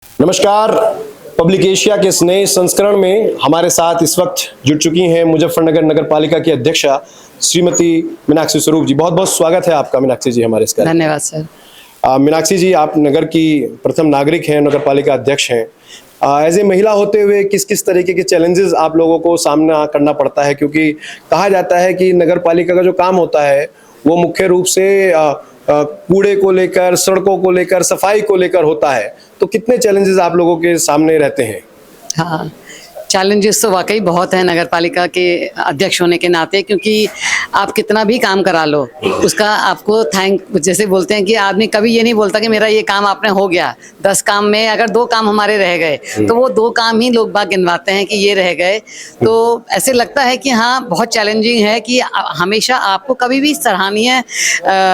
नमस्कार। Public Asia के इस नए संस्करण में हमारे साथ इस वक्त जुड़ चुकी हैं मुजफ्फरनगर नगर पालिका की अध्यक्षा श्रीमती मीनाक्षी स्वरूप जी। बहुत बहुत स्वागत है आपका मीनाक्षी जी हमारे इस कार्यक्रम। धन्यवाद सर। मीनाक्षी जी, आप नगर की प्रथम नागरिक हैं, नगर पालिका अध्यक्ष हैं। एज ए महिला होते हुए किस किस तरीके के चैलेंजेस आप लोगों को सामना करना पड़ता है, क्योंकि कहा जाता है कि नगर पालिका का जो काम होता है वो मुख्य रूप से कूड़े को लेकर, सड़कों को लेकर, सफाई को लेकर होता है, तो कितने चैलेंजेस आप लोगों के सामने रहते हैं? हाँ, चैलेंजेस तो वाकई बहुत है नगर पालिका के अध्यक्ष होने के नाते, क्योंकि आप कितना भी काम करा लो उसका आपको जैसे बोलते हैं कि आदमी कभी ये नहीं बोलता कि मेरा ये काम आपने हो गया। 10 काम में अगर 2 काम हमारे रह गए तो वो 2 काम ही लोग बाग गिनवाते हैं कि ये रह गए। तो ऐसे लगता है कि हाँ, बहुत चैलेंजिंग है कि हमेशा आपको कभी भी सराहनीय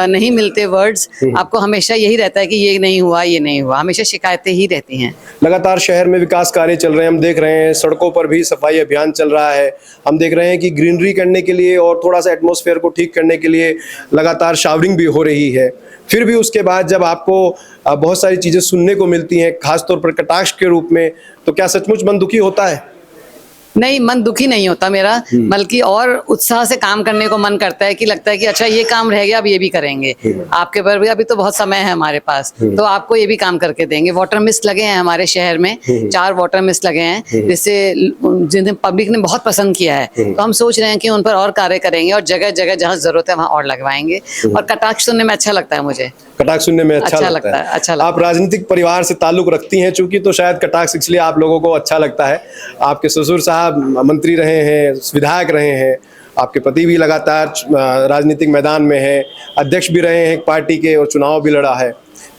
नहीं मिलते वर्ड्स। आपको हमेशा यही रहता है कि ये नहीं हुआ, ये नहीं हुआ, हमेशा शिकायतें ही रहती हैं। लगातार शहर में विकास कार्य चल रहे हैं, हम देख रहे हैं सड़कों पर भी सफाई अभियान चल रहा है। हम देख रहे हैं कि ग्रीनरी करने के लिए और थोड़ा सा एटमॉस्फेयर को ठीक करने के लिए लगातार शावरिंग भी हो रही है। फिर भी उसके बाद जब आपको बहुत सारी चीजें सुनने को मिलती हैं, खासतौर पर कटाक्ष के रूप में, तो क्या सचमुच मन दुखी होता है? नहीं, मन दुखी नहीं होता मेरा, बल्कि और उत्साह से काम करने को मन करता है कि लगता है कि अच्छा ये काम रह गया, अब ये भी करेंगे। आपके पर भी अभी तो बहुत समय है हमारे पास, तो आपको ये भी काम करके देंगे। वाटर मिस्ट लगे हैं हमारे शहर में, 4 वाटर मिस्ट लगे हैं, जिससे जिन्हें पब्लिक ने बहुत पसंद किया है। तो हम सोच रहे हैं कि उन पर और कार्य करेंगे और जगह जगह जहाँ जरूरत है वहाँ और लगवाएंगे। और कटाक्ष सुनने में अच्छा लगता है मुझे। कटाक्ष सुनने में अच्छा लगता है। अच्छा लगता है। आप राजनीतिक परिवार से ताल्लुक रखती हैं चूंकि, तो शायद कटाक्ष इसलिए आप लोगों को अच्छा लगता है। आपके ससुर साहब मंत्री रहे हैं, विधायक रहे हैं, आपके पति भी लगातार राजनीतिक मैदान में हैं, अध्यक्ष भी रहे हैं एक पार्टी के और चुनाव भी लड़ा है।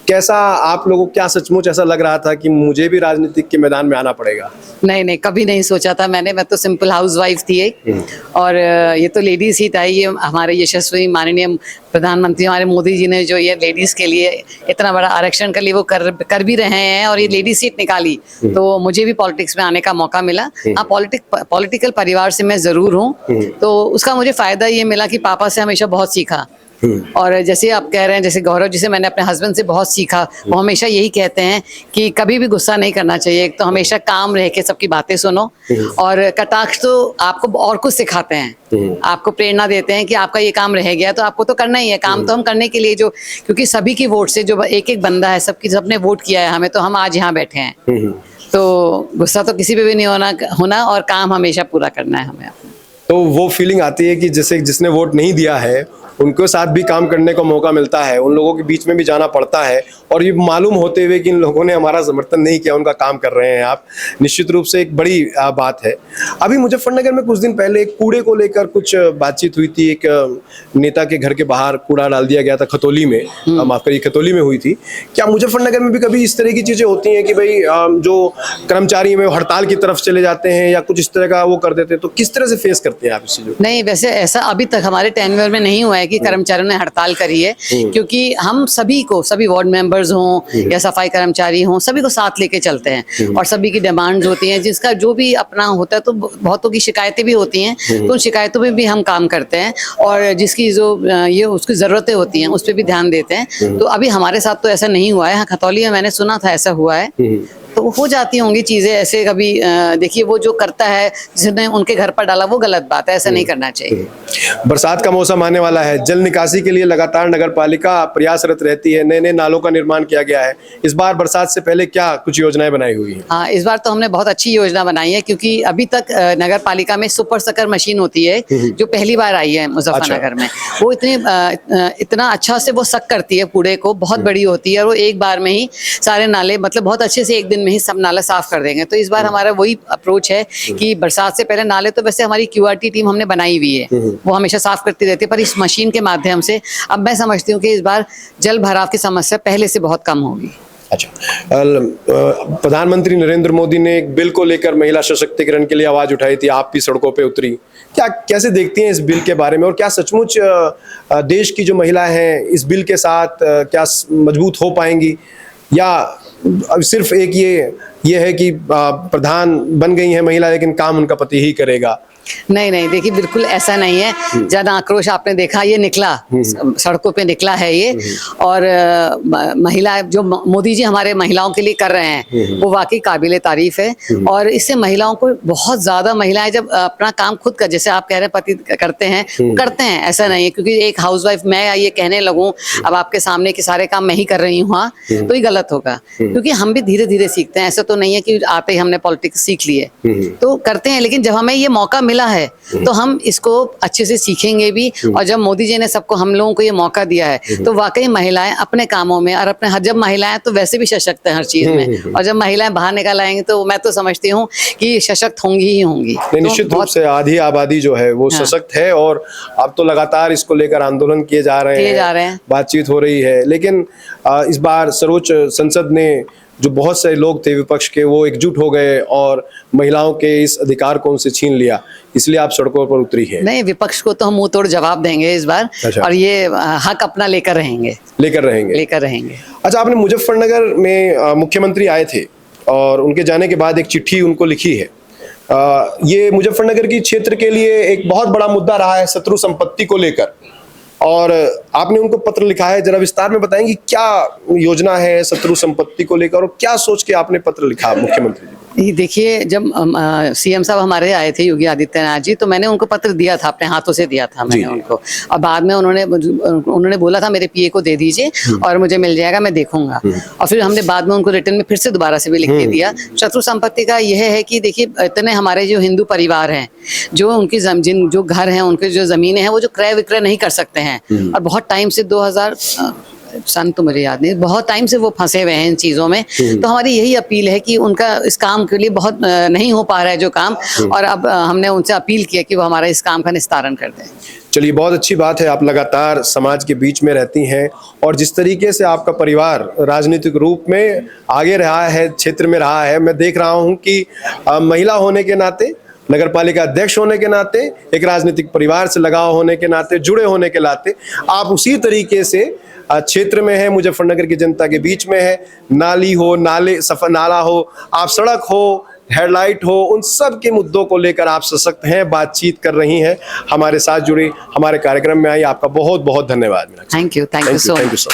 कैसा आप लोगों को, क्या सचमुच ऐसा लग रहा था कि मुझे भी राजनीतिक के मैदान में आना पड़ेगा? नहीं, कभी नहीं सोचा था मैंने। मैं तो सिंपल हाउसवाइफ थी एक, और ये तो लेडीज सीट आई। ये हमारे यशस्वी माननीय प्रधानमंत्री हमारे मोदी जी ने जो ये लेडीज के लिए इतना बड़ा आरक्षण के लिए वो कर भी रहे हैं, और ये लेडीज सीट निकाली, तो मुझे भी पॉलिटिक्स में आने का मौका मिला। हाँ, पॉलिटिकल परिवार से मैं जरूर हूँ, तो उसका मुझे फायदा ये मिला कि पापा से हमेशा बहुत सीखा। और जैसे आप कह रहे हैं, जैसे गौरव जी से मैंने अपने हस्बैंड से बहुत सीखा। वो हमेशा यही कहते हैं कि कभी भी गुस्सा नहीं करना चाहिए, तो हमेशा काम रह के सबकी बातें सुनो। और कटाक्ष तो आपको और कुछ सिखाते हैं, आपको प्रेरणा देते हैं कि आपका ये काम रह गया तो आपको तो करना ही है। काम तो हम करने के लिए जो, क्योंकि सभी की वोट से जो एक बंदा है, सबने वोट किया है हमें, तो हम आज यहाँ बैठे हैं। तो गुस्सा तो किसी पे भी नहीं होना और काम हमेशा पूरा करना है हमें। तो वो फीलिंग आती है कि जैसे जिसने वोट नहीं दिया है उनको साथ भी काम करने का मौका मिलता है, उन लोगों के बीच में भी जाना पड़ता है, और ये मालूम होते हुए कि इन लोगों ने हमारा समर्थन नहीं किया, उनका काम कर रहे हैं आप, निश्चित रूप से एक बड़ी बात है। अभी मुजफ्फरनगर में कुछ दिन पहले कूड़े को लेकर कुछ बातचीत हुई थी। एक नेता के घर के बाहर कूड़ा डाल दिया गया था, खतौली में, माफ करिए, खतौली में हुई थी। क्या मुजफ्फरनगर में भी कभी इस तरह की चीजें होती हैं कि भाई जो कर्मचारी में हड़ताल की तरफ चले जाते हैं या कुछ इस तरह का वो कर देते हैं, तो किस तरह से फेस करते हैं आप इस चीज को? नहीं, वैसे ऐसा अभी तक हमारे टेन्योर में नहीं हुआ है कि कर्मचारियों ने हड़ताल करी है, क्योंकि हम सभी वार्ड मेंबर्स हों या सफाई कर्मचारी हों, सभी को साथ लेके चलते हैं, और सभी की डिमांड्स होती हैं, जिसका जो भी अपना होता है। तो बहुतों की शिकायतें भी होती हैं, तो उन शिकायतों में भी हम काम करते हैं, और जिसकी जो ये उसकी ज़रूरतें होती हैं उस पर भी ध्यान देते हैं। तो अभी हमारे साथ तो ऐसा नहीं हुआ है। हाँ, खतौली में मैंने सुना था ऐसा हुआ है, तो हो जाती होंगी चीजें ऐसे कभी। देखिए, वो जो करता है, जिसने उनके घर पर डाला, वो गलत बात है, ऐसा नहीं करना चाहिए। बरसात का मौसम आने वाला है, जल निकासी के लिए लगातार नगर पालिका प्रयासरत रहती है, नए नए नालों का निर्माण किया गया है। इस बार बरसात से पहले क्या कुछ योजनाएं बनाई हुई हैं? हाँ, इस बार तो हमने बहुत अच्छी योजना बनाई है, क्योंकि अभी तक नगर पालिका में सुपर सकर मशीन होती है जो पहली बार आई है मुजफ्फरनगर में। वो इतना अच्छा से वो सक करती है कूड़े को, बहुत बड़ी होती है, और वो एक बार में ही सारे नाले, मतलब बहुत अच्छे से एक दिन में ही सब नाले साफ कर देंगे। तो इस बार हमारा वही अप्रोच है कि बरसात से पहले नाले, तो वैसे हमारी QRT टीम हमने बनाई हुई है, वो हमेशा साफ करती रहती है, पर इस मशीन के माध्यम से अब मैं समझती हूँ कि इस बार जल भराव की समस्या पहले से बहुत कम होगी। अच्छा, प्रधानमंत्री नरेंद्र मोदी ने एक बिल को लेकर महिला सशक्तिकरण के लिए आवाज उठाई थी, आप भी सड़कों पे उतरी। क्या, कैसे देखती हैं इस बिल के बारे में, और क्या सचमुच देश की जो महिलाएं हैं इस बिल के साथ क्या मजबूत हो पाएंगी, या अब सिर्फ एक ये है कि प्रधान बन गई है महिला लेकिन काम उनका पति ही करेगा? नहीं नहीं, देखिए बिल्कुल ऐसा नहीं है। जन आक्रोश आपने देखा, ये निकला सड़कों पे निकला है ये। और महिला जो मोदी जी हमारे महिलाओं के लिए कर रहे हैं वो वाकई काबिले तारीफ है। और इससे महिलाओं को बहुत ज्यादा, महिलाएं जब अपना काम खुद कर, जैसे आप कह रहे हैं पति करते हैं, करते हैं, ऐसा नहीं है। क्योंकि एक हाउसवाइफ मैं ये कहने लगूं अब आपके सामने कि सारे काम मैं ही कर रही हूँ, हाँ, तो ये गलत होगा। क्योंकि हम भी धीरे धीरे सीखते हैं, ऐसा तो नहीं है कि आते ही हमने पॉलिटिक्स सीख लिए, तो करते हैं। लेकिन जब हमें ये मौका मिला है तो हम इसको अच्छे से सीखेंगे भी। और जब मोदी जी ने सबको, हम लोगों को ये मौका दिया है, तो वाकई महिलाएं अपने कामों में और अपने, जब महिलाएं तो वैसे भी सशक्त हैं हर चीज में, और जब महिलाएं बाहर निकल आएंगी तो मैं तो समझती हूँ कि सशक्त होंगी ही होंगी। नहीं, निश्चित रूप से आधी आबादी जो है वो सशक्त है। और अब तो लगातार इसको लेकर आंदोलन किए जा रहे हैं, बातचीत हो रही है। लेकिन इस बार सर्वोच्च संसद ने, जो बहुत सारे लोग थे विपक्ष के, वो एकजुट हो गए और महिलाओं के इस अधिकार को उनसे छीन लिया, इसलिए आप सड़कों पर उतरी है। नहीं, विपक्ष को तो हम मुंह तोड़ जवाब देंगे इस बार। अच्छा। और ये हक अपना लेकर रहेंगे। अच्छा, आपने मुजफ्फरनगर में मुख्यमंत्री आए थे और उनके जाने के बाद एक चिट्ठी उनको लिखी है। ये मुजफ्फरनगर की क्षेत्र के लिए एक बहुत बड़ा मुद्दा रहा है शत्रु संपत्ति को लेकर, और आपने उनको पत्र लिखा है। जरा विस्तार में बताएंगे क्या योजना है शत्रु संपत्ति को लेकर और क्या सोच के आपने पत्र लिखा मुख्यमंत्री जी को? देखिए, जब सीएम साहब हमारे आए थे, योगी आदित्यनाथ जी, तो मैंने उनको पत्र दिया था, अपने हाथों से दिया था मैंने उनको। और बाद में उन्होंने बोला था मेरे पीए को दे दीजिए और मुझे मिल जाएगा, मैं देखूंगा। और फिर हमने बाद में उनको रिटर्न में फिर से दोबारा से भी लिख के दिया। शत्रु संपत्ति का यह है कि देखिए, इतने हमारे जो हिंदू परिवार हैं, जो उनकी जो घर हैं, उनके जो जमीनें हैं, वो जो क्रय विक्रय नहीं कर सकते हैं। और बहुत टाइम से 2000 सन तो मुझे याद नहीं, बहुत टाइम से वो फंसे हुए हैं इन चीजों में। तो हमारी यही अपील है कि उनका इस काम के लिए बहुत नहीं हो पा रहा है जो काम, और अब हमने उनसे अपील किया कि वो हमारा इस काम का निस्तारण कर दें। चलिए, बहुत अच्छी बात है, आप लगातार समाज के बीच में रहती हैं और जिस तरीके से आपका परिवार राजनीतिक रूप में आगे रहा है, क्षेत्र में रहा है, मैं देख रहा हूँ कि महिला होने के नाते, नगर पालिका अध्यक्ष होने के नाते, एक राजनीतिक परिवार से लगाव होने के नाते, जुड़े होने के नाते आप उसी तरीके से क्षेत्र में है, मुजफ्फरनगर की जनता के बीच में है। नाली हो, नाला हो, आप सड़क हो, हेडलाइट हो, उन सब के मुद्दों को लेकर आप सशक्त हैं, बातचीत कर रही हैं, हमारे साथ जुड़ी, हमारे कार्यक्रम में आई। आपका बहुत बहुत धन्यवाद। Thank you so much.